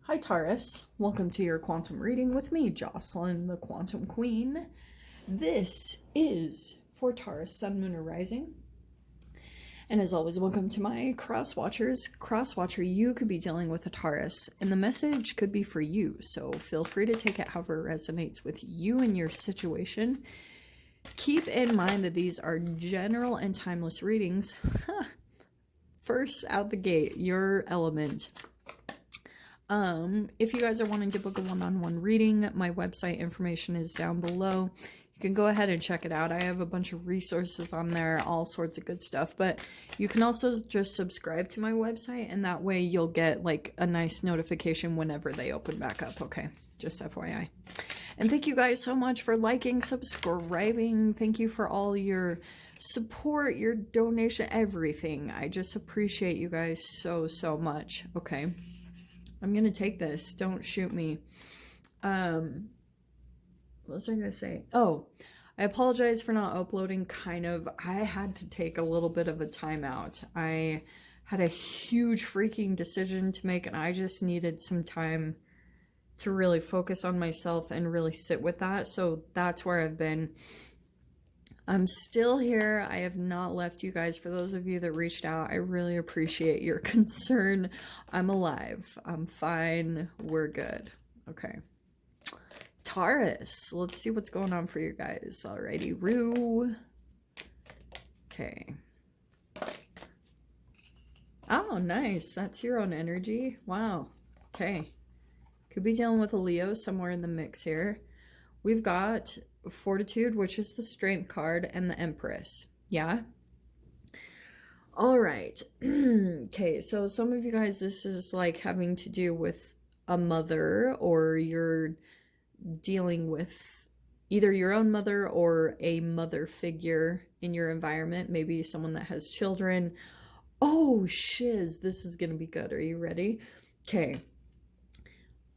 Hi Taurus, welcome to your quantum reading with me, Jocelyn, the Quantum Queen. This is for Taurus, Sun, Moon, or Rising. And as always, welcome to my cross watchers. Cross watcher, you could be dealing with a Taurus, and the message could be for you. So feel free to take it however it resonates with you and your situation. Keep in mind that these are general and timeless readings. First out the gate, your element. If you guys are wanting to book a one-on-one reading, my website information is down below. You can go ahead and check it out. I have a bunch of resources on there, all sorts of good stuff, but you can also just subscribe to my website, and that way you'll get like a nice notification whenever they open back up. Okay, just FYI. And thank you guys so much for liking, subscribing. Thank you for all your support, your donation, everything. I just appreciate you guys so much. Okay, I'm gonna take this. Don't shoot me. What was I gonna say? Oh, I apologize for not uploading. I had to take a little bit of a timeout. I had a huge freaking decision to make, and I just needed some time to really focus on myself and really sit with that. So that's where I've been. I'm still here. I have not left you guys. For those of you that reached out, I really appreciate your concern. I'm alive. I'm fine. We're good. Okay. Taurus. Let's see what's going on for you guys. Alrighty. Rue. Okay. Oh, nice. That's your own energy. Wow. Okay. Could be dealing with a Leo somewhere in the mix here. We've got Fortitude, which is the Strength card, and the Empress. Yeah? All right. Okay, so some of you guys, this is like having to do with a mother, or you're dealing with either your own mother or a mother figure in your environment, maybe someone that has children. Oh, shiz, this is going to be good. Are you ready? Okay.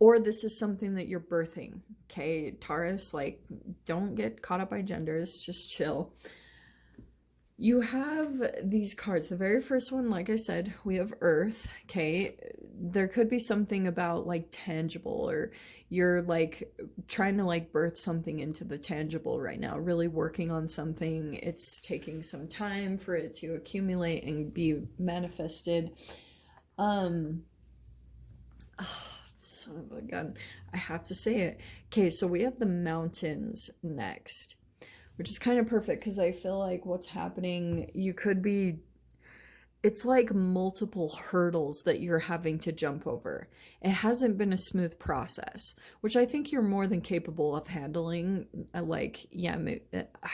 Or this is something that you're birthing. Okay, Taurus, like, don't get caught up by genders, just chill. You have these cards. The very first one, like I said, we have Earth. Okay, there could be something about like tangible, or you're like trying to like birth something into the tangible right now, really working on something. It's taking some time for it to accumulate and be manifested. Son of a gun, I have to say it. Okay, so we have the mountains next, which is kind of perfect because I feel like what's happening, it's like multiple hurdles that you're having to jump over. It hasn't been a smooth process, which I think you're more than capable of handling. I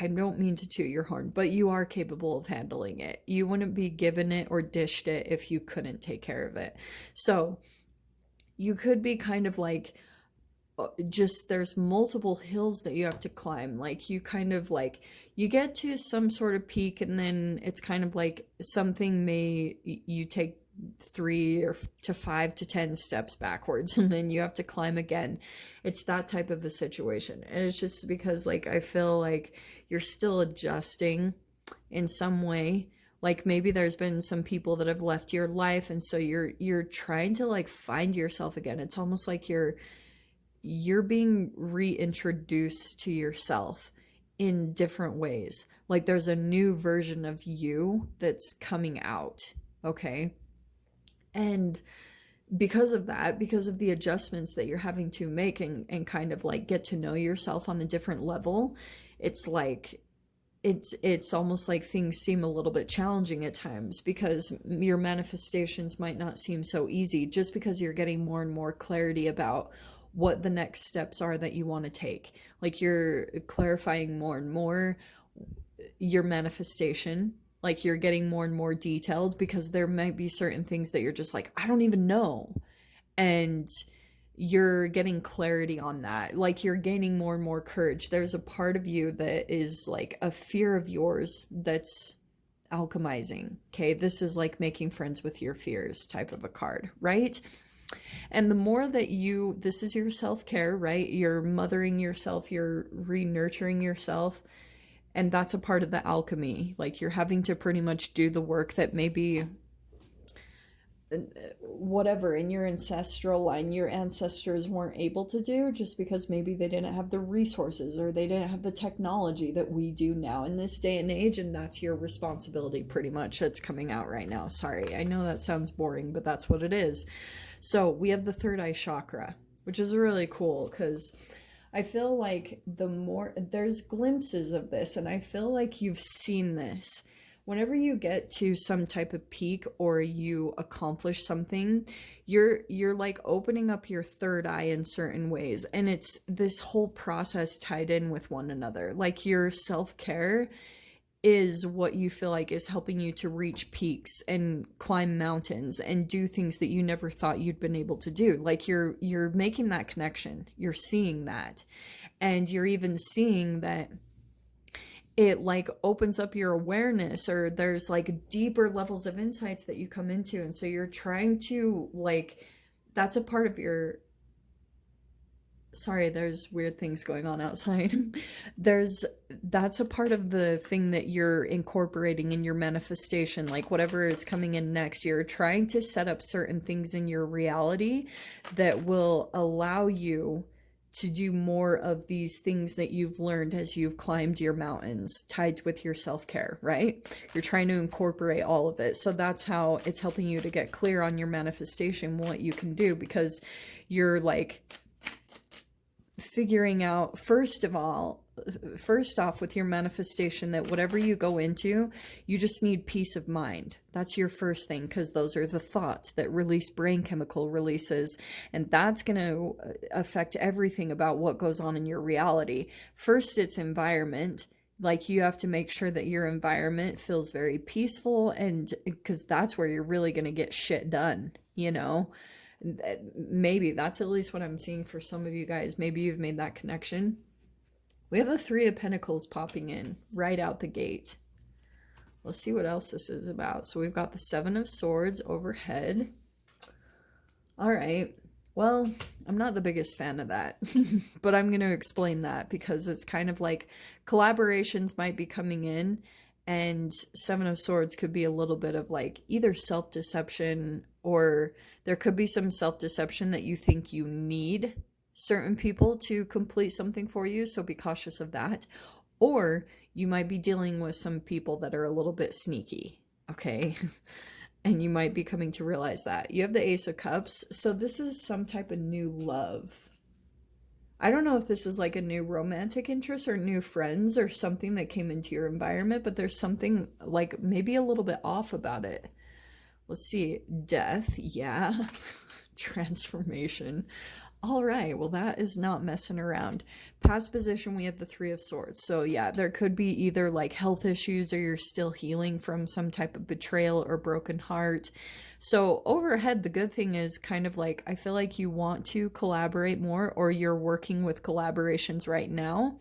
don't mean to toot your horn, but you are capable of handling it. You wouldn't be given it or dished it if you couldn't take care of it. So you could be kind of like, just there's multiple hills that you have to climb. Like you kind of like, you get to some sort of peak, and then it's kind of like you take 3 to 5 to 10 steps backwards, and then you have to climb again. It's that type of a situation. And it's just because like I feel like you're still adjusting in some way. Like maybe there's been some people that have left your life, and so you're trying to like find yourself again. It's almost like you're being reintroduced to yourself in different ways. Like there's a new version of you that's coming out, okay? And because of that, because of the adjustments that you're having to make and kind of like get to know yourself on a different level, it's like it's almost like things seem a little bit challenging at times, because your manifestations might not seem so easy, just because you're getting more and more clarity about what the next steps are that you want to take. Like you're clarifying more and more your manifestation, like you're getting more and more detailed, because there might be certain things that you're just like, I don't even know. And you're getting clarity on that. Like you're gaining more and more courage. There's a part of you that is like a fear of yours that's alchemizing. Okay, this is like making friends with your fears type of a card, right? And the more that this is your self-care, right? You're mothering yourself, you're re-nurturing yourself. And that's a part of the alchemy. Like you're having to pretty much do the work that maybe whatever in your ancestral line your ancestors weren't able to do, just because maybe they didn't have the resources or they didn't have the technology that we do now in this day and age, and that's your responsibility pretty much that's coming out right now. Sorry, I know that sounds boring, but that's what it is. So we have the third eye chakra, which is really cool because I feel like the more there's glimpses of this, and I feel like you've seen this. Whenever you get to some type of peak or you accomplish something, you're like opening up your third eye in certain ways, and it's this whole process tied in with one another. Like your self-care is what you feel like is helping you to reach peaks and climb mountains and do things that you never thought you'd been able to do. Like you're making that connection. You're seeing that. And you're even seeing that it like opens up your awareness, or there's like deeper levels of insights that you come into. And so you're trying to like, that's a part of your, sorry, there's weird things going on outside. That's a part of the thing that you're incorporating in your manifestation. Like whatever is coming in next, you're trying to set up certain things in your reality that will allow you to do more of these things that you've learned as you've climbed your mountains, tied with your self-care, right? You're trying to incorporate all of it. So that's how it's helping you to get clear on your manifestation, what you can do, because you're like figuring out, first off with your manifestation, that whatever you go into, you just need peace of mind. That's your first thing, because those are the thoughts that release brain chemical releases, and that's going to affect everything about what goes on in your reality. First, it's environment. Like you have to make sure that your environment feels very peaceful, and because that's where you're really going to get shit done, you know? Maybe that's at least what I'm seeing for some of you guys. Maybe you've made that connection. We have the Three of Pentacles popping in right out the gate. Let's see what else this is about. So we've got the Seven of Swords overhead. All right. Well, I'm not the biggest fan of that, but I'm going to explain that because it's kind of like collaborations might be coming in, and Seven of Swords could be a little bit of like either self-deception, or there could be some self-deception that you think you need certain people to complete something for you, so be cautious of that. Or you might be dealing with some people that are a little bit sneaky, okay? And you might be coming to realize that. You have the Ace of Cups, so this is some type of new love. I don't know if this is like a new romantic interest or new friends or something that came into your environment, but there's something like maybe a little bit off about it. Let's see. Death, yeah. Transformation. All right, well, that is not messing around. Past position, we have the Three of Swords. So yeah, there could be either like health issues, or you're still healing from some type of betrayal or broken heart. So overhead, the good thing is kind of like, I feel like you want to collaborate more, or you're working with collaborations right now.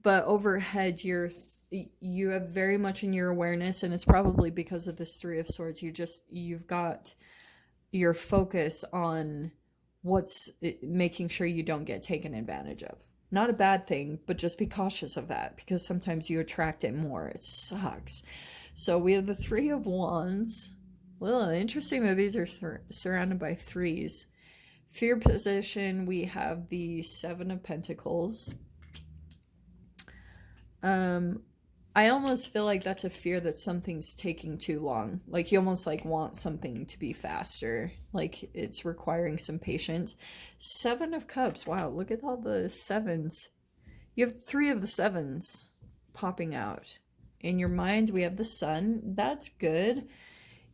But overhead, you have very much in your awareness, and it's probably because of this Three of Swords, you've got your focus on what's making sure you don't get taken advantage of. Not a bad thing, but just be cautious of that, because sometimes you attract it more. It sucks. So we have the Three of Wands. Well, interesting that these are surrounded by threes. Fear position, we have the Seven of Pentacles. I almost feel like that's a fear that something's taking too long. Like you almost like want something to be faster. Like it's requiring some patience. Seven of Cups. Wow, look at all the sevens. You have three of the sevens popping out. In your mind, we have the Sun. That's good.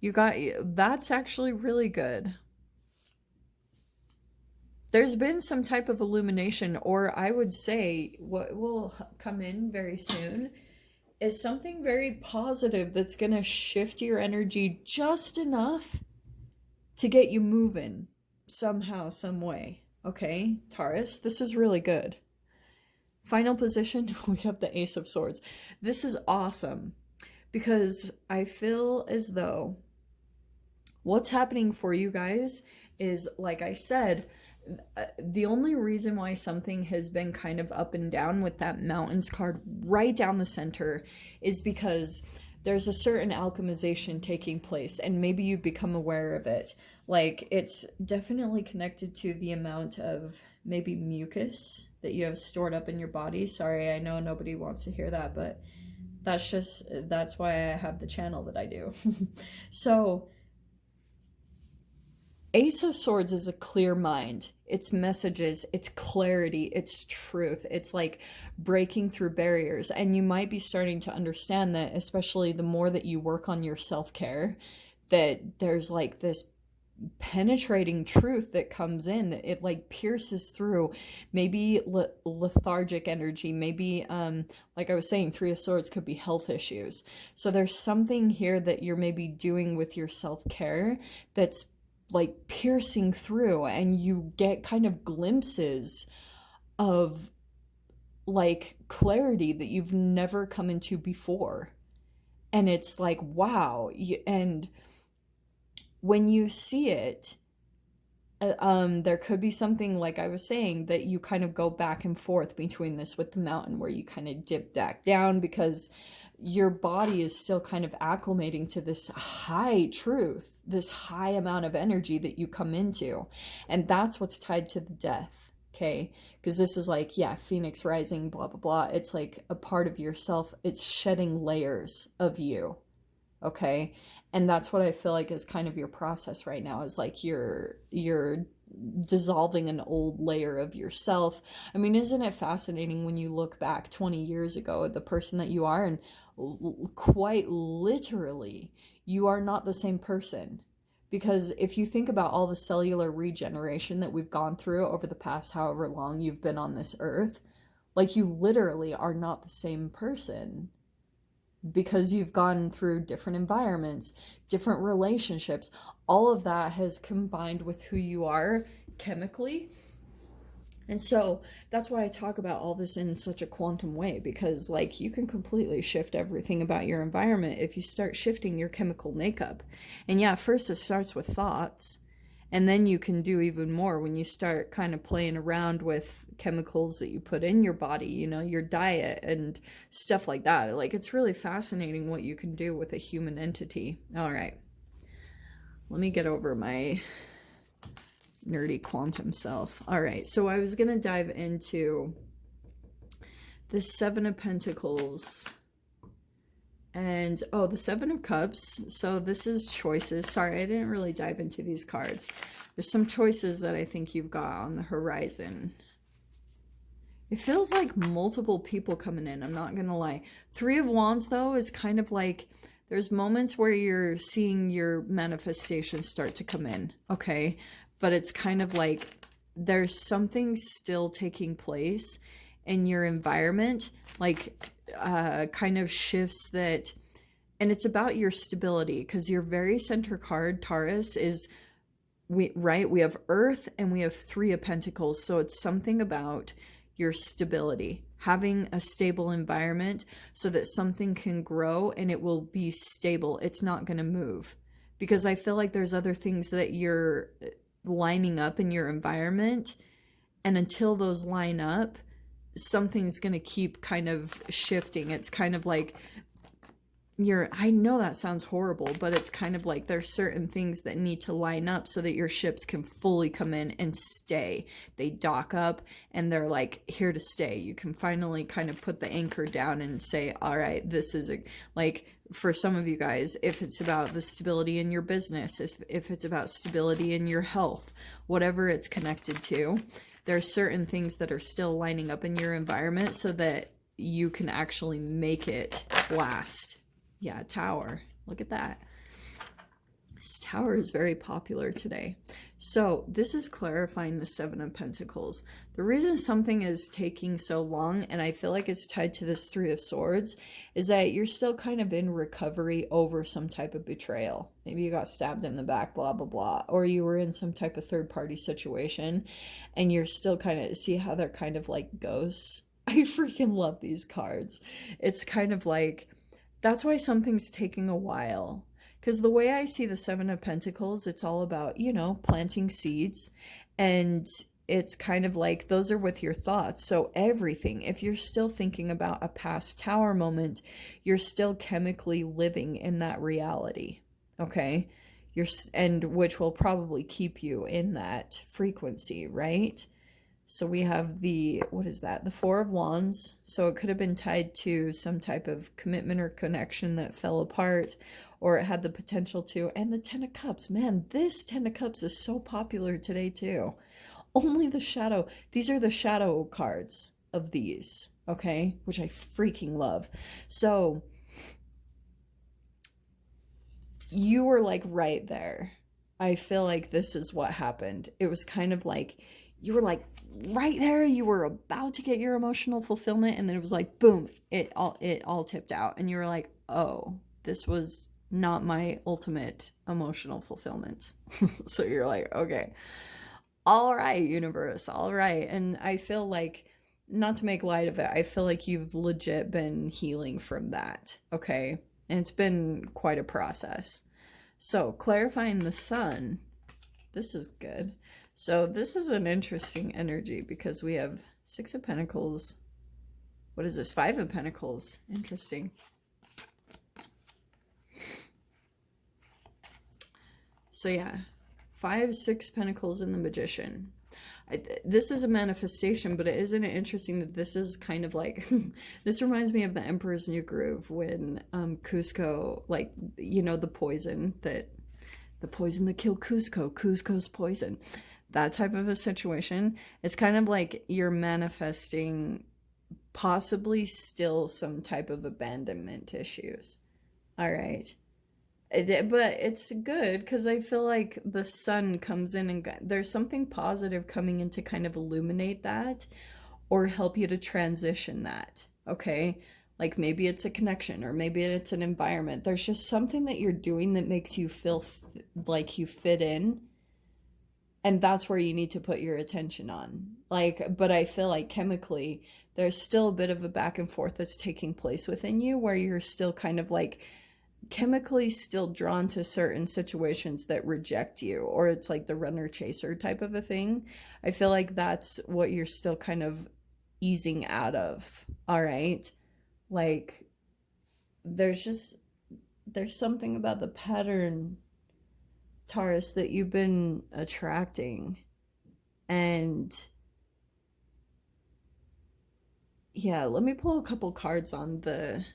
That's actually really good. There's been some type of illumination, or I would say what will come in very soon is something very positive that's going to shift your energy just enough to get you moving somehow, some way. Okay, Taurus, this is really good. Final position, we have the Ace of Swords. This is awesome because I feel as though what's happening for you guys is, like I said, the only reason why something has been kind of up and down with that Mountains card right down the center is because there's a certain alchemization taking place, and maybe you become aware of it. Like, it's definitely connected to the amount of maybe mucus that you have stored up in your body. Sorry, I know nobody wants to hear that, but that's why I have the channel that I do. So, Ace of Swords is a clear mind. It's messages, it's clarity, it's truth. It's like breaking through barriers. And you might be starting to understand that, especially the more that you work on your self-care, that there's like this penetrating truth that comes in, that it like pierces through maybe lethargic energy, maybe like I was saying, Three of Swords could be health issues. So there's something here that you're maybe doing with your self-care that's like piercing through, and you get kind of glimpses of like clarity that you've never come into before. And it's like, wow. And when you see it, there could be something, like I was saying, that you kind of go back and forth between this with the mountain, where you kind of dip back down because your body is still kind of acclimating to this high truth, this high amount of energy that you come into. And that's what's tied to the death, okay? Because this is like, yeah, Phoenix rising, blah, blah, blah. It's like a part of yourself. It's shedding layers of you, okay? And that's what I feel like is kind of your process right now, is like you're dissolving an old layer of yourself. I mean, isn't it fascinating when you look back 20 years ago at the person that you are, and quite literally, you are not the same person. Because if you think about all the cellular regeneration that we've gone through over the past however long you've been on this earth, like, you literally are not the same person, because you've gone through different environments, different relationships. All of that has combined with who you are chemically. And so that's why I talk about all this in such a quantum way, because like, you can completely shift everything about your environment if you start shifting your chemical makeup. And yeah, first it starts with thoughts, and then you can do even more when you start kind of playing around with chemicals that you put in your body, you know, your diet and stuff like that. Like, it's really fascinating what you can do with a human entity. All right, let me get over my nerdy quantum self. All right, so I was going to dive into the Seven of Pentacles and, oh, the Seven of Cups. So this is choices. Sorry, I didn't really dive into these cards. There's some choices that I think you've got on the horizon. It feels like multiple people coming in, I'm not going to lie. Three of Wands, though, is kind of like, there's moments where you're seeing your manifestation start to come in, okay? But it's kind of like there's something still taking place in your environment, like kind of shifts that, and it's about your stability, because your very center card, Taurus, is, we have Earth and we have Three of Pentacles. So it's something about your stability, having a stable environment so that something can grow and it will be stable. It's not going to move, because I feel like there's other things that you're lining up in your environment, and until those line up, something's going to keep kind of shifting. It's kind of like I know that sounds horrible, but it's kind of like there's certain things that need to line up so that your ships can fully come in and stay. They dock up and they're like here to stay. You can finally kind of put the anchor down and say, all right, this is like, for some of you guys, if it's about the stability in your business, if it's about stability in your health, whatever it's connected to, there's certain things that are still lining up in your environment so that you can actually make it last. Yeah, Tower. Look at that. This Tower is very popular today. So this is clarifying the Seven of Pentacles. The reason something is taking so long, and I feel like it's tied to this Three of Swords, is that you're still kind of in recovery over some type of betrayal. Maybe you got stabbed in the back, blah, blah, blah. Or you were in some type of third-party situation, and you're still kind of, see how they're kind of like ghosts? I freaking love these cards. It's kind of like, that's why something's taking a while. Because the way I see the Seven of Pentacles, it's all about, you know, planting seeds. And it's kind of like those are with your thoughts. So everything, if you're still thinking about a past tower moment, you're still chemically living in that reality. Okay? And which will probably keep you in that frequency, right? So we have the, what is that? The Four of Wands. So it could have been tied to some type of commitment or connection that fell apart, or it had the potential to. And the Ten of Cups. Man, this Ten of Cups is so popular today too. Only the shadow. These are the shadow cards of these, okay? Which I freaking love. So you were like right there. I feel like this is what happened. It was kind of like you were like right there. You were about to get your emotional fulfillment, and then it was like boom, it all tipped out, and you were like, oh, this was not my ultimate emotional fulfillment. So you're like, okay, all right, universe, all right. And I feel like, not to make light of it, I feel like you've legit been healing from that, okay? And it's been quite a process. So clarifying the sun, this is good. So this is an interesting energy because we have Six of Pentacles. What is this? Five of Pentacles. Interesting. So yeah, 5, 6 Pentacles in the Magician. This is a manifestation, but isn't it interesting that this is kind of like, this reminds me of the Emperor's New Groove when Cusco, like, you know, the poison that killed Cusco, Cusco's poison, that type of a situation. It's kind of like you're manifesting possibly still some type of abandonment issues. All right. But it's good because I feel like the sun comes in and there's something positive coming in to kind of illuminate that or help you to transition that, okay? Like maybe it's a connection or maybe it's an environment. There's just something that you're doing that makes you feel like you fit in. And that's where you need to put your attention on. Like, but I feel like chemically, there's still a bit of a back and forth that's taking place within you where you're still kind of like, chemically still drawn to certain situations that reject you, or it's like the runner chaser type of a thing. I feel like that's what you're still kind of easing out of. All right, like there's something about the pattern, Taurus, that you've been attracting. And yeah, let me pull a couple cards on the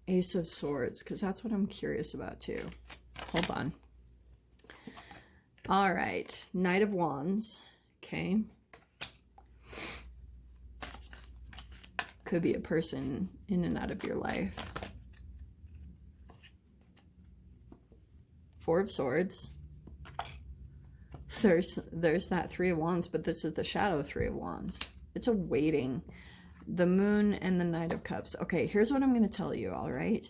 Ace of Swords, because that's what I'm curious about too. Hold on. All right. Knight of Wands. Okay. Could be a person in and out of your life. Four of Swords. There's that Three of Wands, but this is the shadow Three of Wands. It's a waiting. The Moon and the Knight of Cups. Okay, here's what I'm going to tell you, all right?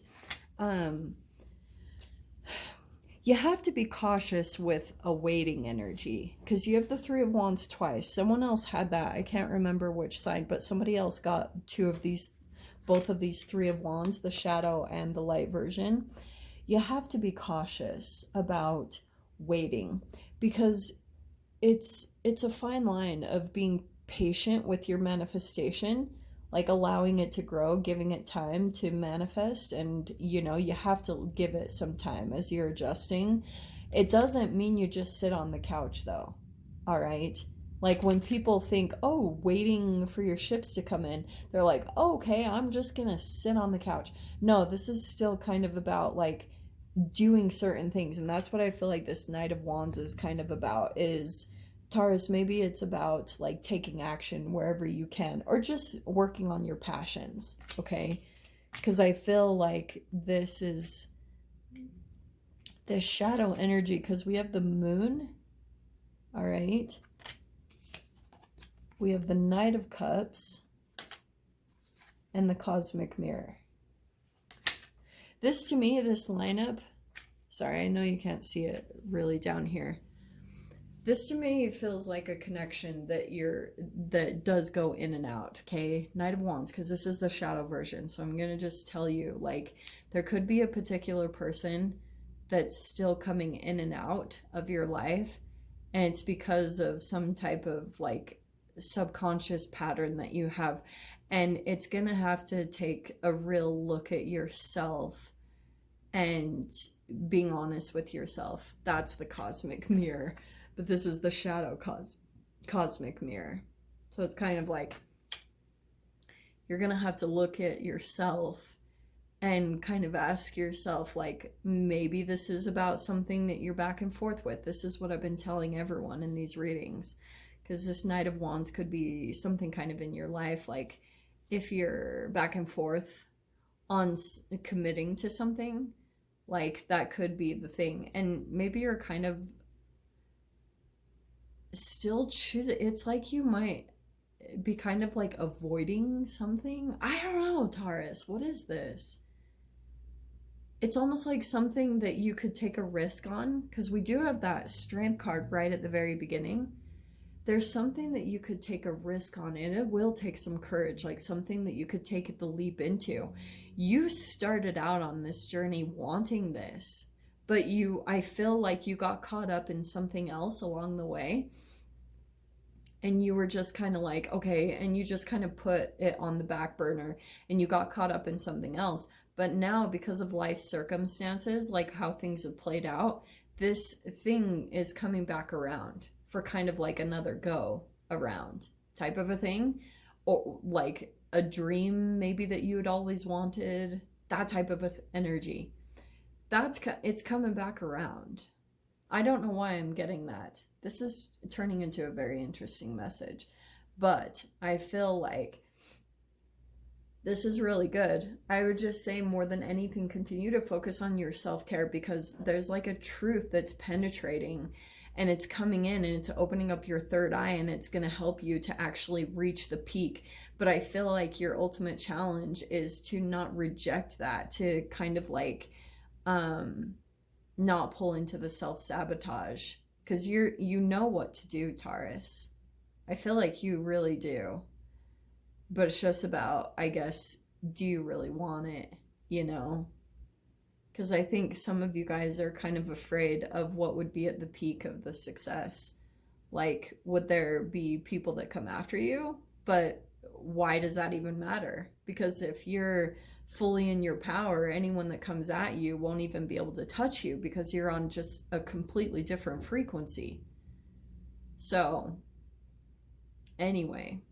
You have to be cautious with a waiting energy because you have the Three of Wands twice. Someone else had that. I can't remember which side, but somebody else got both of these Three of Wands, the shadow and the light version. You have to be cautious about waiting because it's a fine line of being patient with your manifestation, like allowing it to grow, giving it time to manifest. And you know, you have to give it some time as you're adjusting. It doesn't mean you just sit on the couch though. All right, like when people think, oh, waiting for your ships to come in, they're like, oh, okay, I'm just gonna sit on the couch. No, this is still kind of about like doing certain things. And that's what I feel like this Knight of Wands is kind of about, is Taurus, maybe it's about like taking action wherever you can, or just working on your passions, okay? Because I feel like this is this shadow energy, because we have the Moon, all right? We have the Knight of Cups and the Cosmic Mirror. This, to me, this lineup, sorry, I know you can't see it really down here. This to me feels like a connection that does go in and out, okay? Knight of Wands, because this is the shadow version. So I'm going to just tell you, like, there could be a particular person that's still coming in and out of your life. And it's because of some type of, like, subconscious pattern that you have. And it's going to have to take a real look at yourself and being honest with yourself. That's the cosmic mirror. But this is the shadow cosmic mirror. So it's kind of like you're going to have to look at yourself and kind of ask yourself, like, maybe this is about something that you're back and forth with. This is what I've been telling everyone in these readings. Because this Knight of Wands could be something kind of in your life. Like, if you're back and forth on committing to something, like, that could be the thing. And maybe you're kind of still choosing. It's like you might be kind of like avoiding something. I don't know, Taurus. What is this? It's almost like something that you could take a risk on, because we do have that strength card right at the very beginning. There's something that you could take a risk on, and it will take some courage, like something that you could take the leap into. You started out on this journey wanting this, but I feel like you got caught up in something else along the way. And you were just kind of like, okay, and you just kind of put it on the back burner and you got caught up in something else. But now, because of life circumstances, like how things have played out, this thing is coming back around for kind of like another go around type of a thing. Or like a dream maybe that you had always wanted, that type of energy. It's coming back around. I don't know why I'm getting that. This is turning into a very interesting message. But I feel like this is really good. I would just say, more than anything, continue to focus on your self-care, because there's like a truth that's penetrating and it's coming in and it's opening up your third eye, and it's going to help you to actually reach the peak. But I feel like your ultimate challenge is to not reject that, to kind of like not pull into the self-sabotage, because you know what to do, Taurus. I feel like you really do. But it's just about, I guess, do you really want it, you know? Because I think some of you guys are kind of afraid of what would be at the peak of the success. Like, would there be people that come after you? But why does that even matter? Because if you're fully in your power, anyone that comes at you won't even be able to touch you, because you're on just a completely different frequency. So, anyway,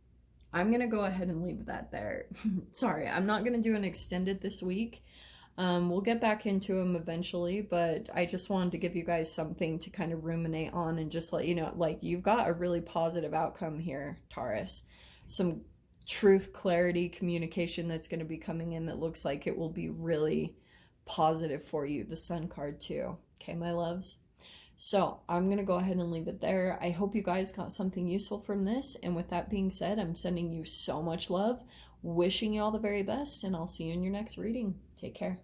I'm going to go ahead and leave that there. Sorry, I'm not going to do an extended this week. We'll get back into them eventually, but I just wanted to give you guys something to kind of ruminate on and just let you know, like, you've got a really positive outcome here, Taurus. Some truth, clarity, communication that's going to be coming in that looks like it will be really positive for you. The Sun card too. Okay, my loves? So I'm going to go ahead and leave it there. I hope you guys got something useful from this. And with that being said, I'm sending you so much love, wishing you all the very best, and I'll see you in your next reading. Take care.